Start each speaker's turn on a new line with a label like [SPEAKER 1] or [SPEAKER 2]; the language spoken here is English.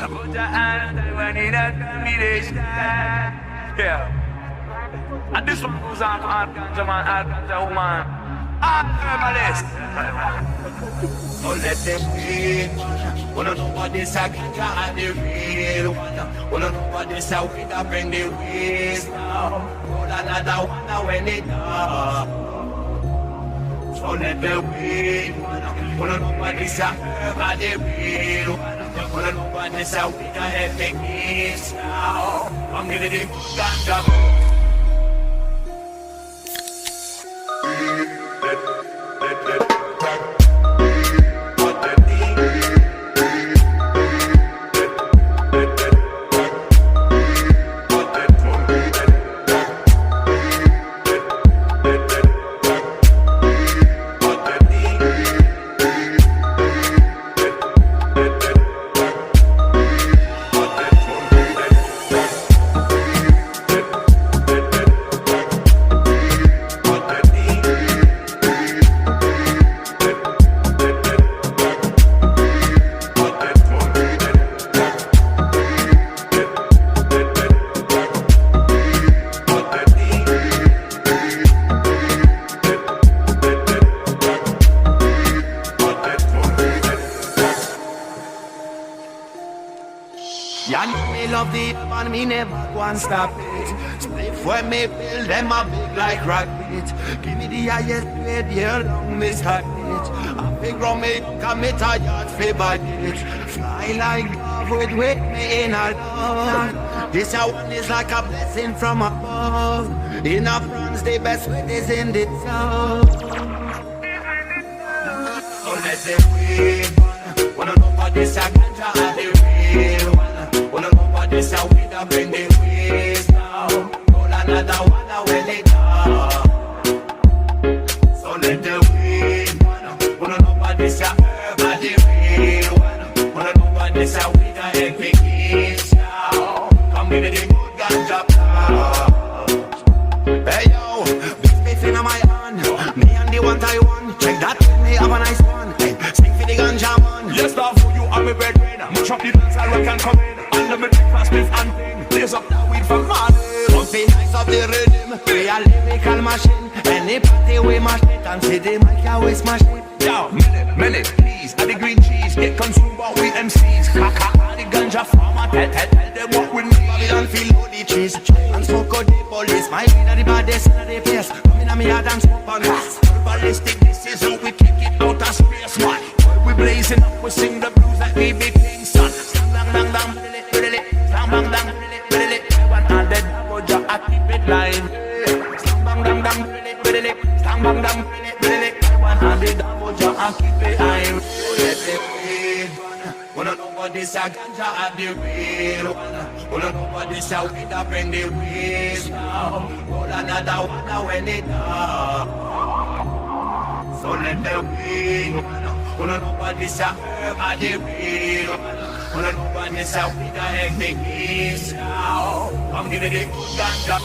[SPEAKER 1] Put your hands down when it has combination. Yeah. And this one goes on to all ganja man, all ganja woman, all herbalists. So let them win. Wanna know what this a ganja and the real one. Wanna know what this a weed that bring the waste now. Roll another one now when it up. So let them win. Wanna know what this a herb and the real one. Wanna know what this a weed that epic is now. I'm gonna do ganja.
[SPEAKER 2] Ya know me love the man, me never go and stop it. Spliff when me build them a big like rocket. Give me the highest grade, yeah, long me start it. I big round me, commit a yard favorite it. Fly like dove with me in a love. This a one is like a blessing from above. In a France, the best way is in the south.
[SPEAKER 1] So let them win. Wanna know what this a ganja and the real one. Wanna know what this a weed that bring the waste now. Roll another one now when it up. So let them win. Wanna know what this a herb and the real one. Wanna know what this a weed that epic is now. Come give me the good ganja now.
[SPEAKER 2] Hey yo, big spiff in my hand. Me and the one Taiwan. Check that with me, have a nice one. Hey, sing for the ganja man.
[SPEAKER 1] Yes, love for you, I'm a breadwinner. Much of the dance I can come in. Under me breakfast, beef and thing. Blaze up that weed from morning.
[SPEAKER 2] Something nice of the rhythm. We a lyrical machine. Any party we mash it and see the mic how we smash it.
[SPEAKER 1] Yo, minute, please. And the green cheese get consumed by we MCs. Kaka and the ganja farmer. Tell them what we need.
[SPEAKER 2] Babylon feel all the trees. And smoke out the police. My weed are the baddest in the place. Come in a me yard and smoke on this.
[SPEAKER 1] Ballistic, this is how we kick it out of space, man. We blazing up, we sing the blues like we big things, son. Slam bang bang bang, slam bang bang, one and the Doja, I keep it live. Slam bang bang bang, slam bang bang, one and the Doja, I keep it live. Let them win. Wanna know what this a ganja and the real one. Wanna know what this a weed that bring the waste now. Roll another one now when it up. So let them win. Wanna know what this a herb and the real one. Wanna know what this a weed that epic is now. Come give me the good ganja.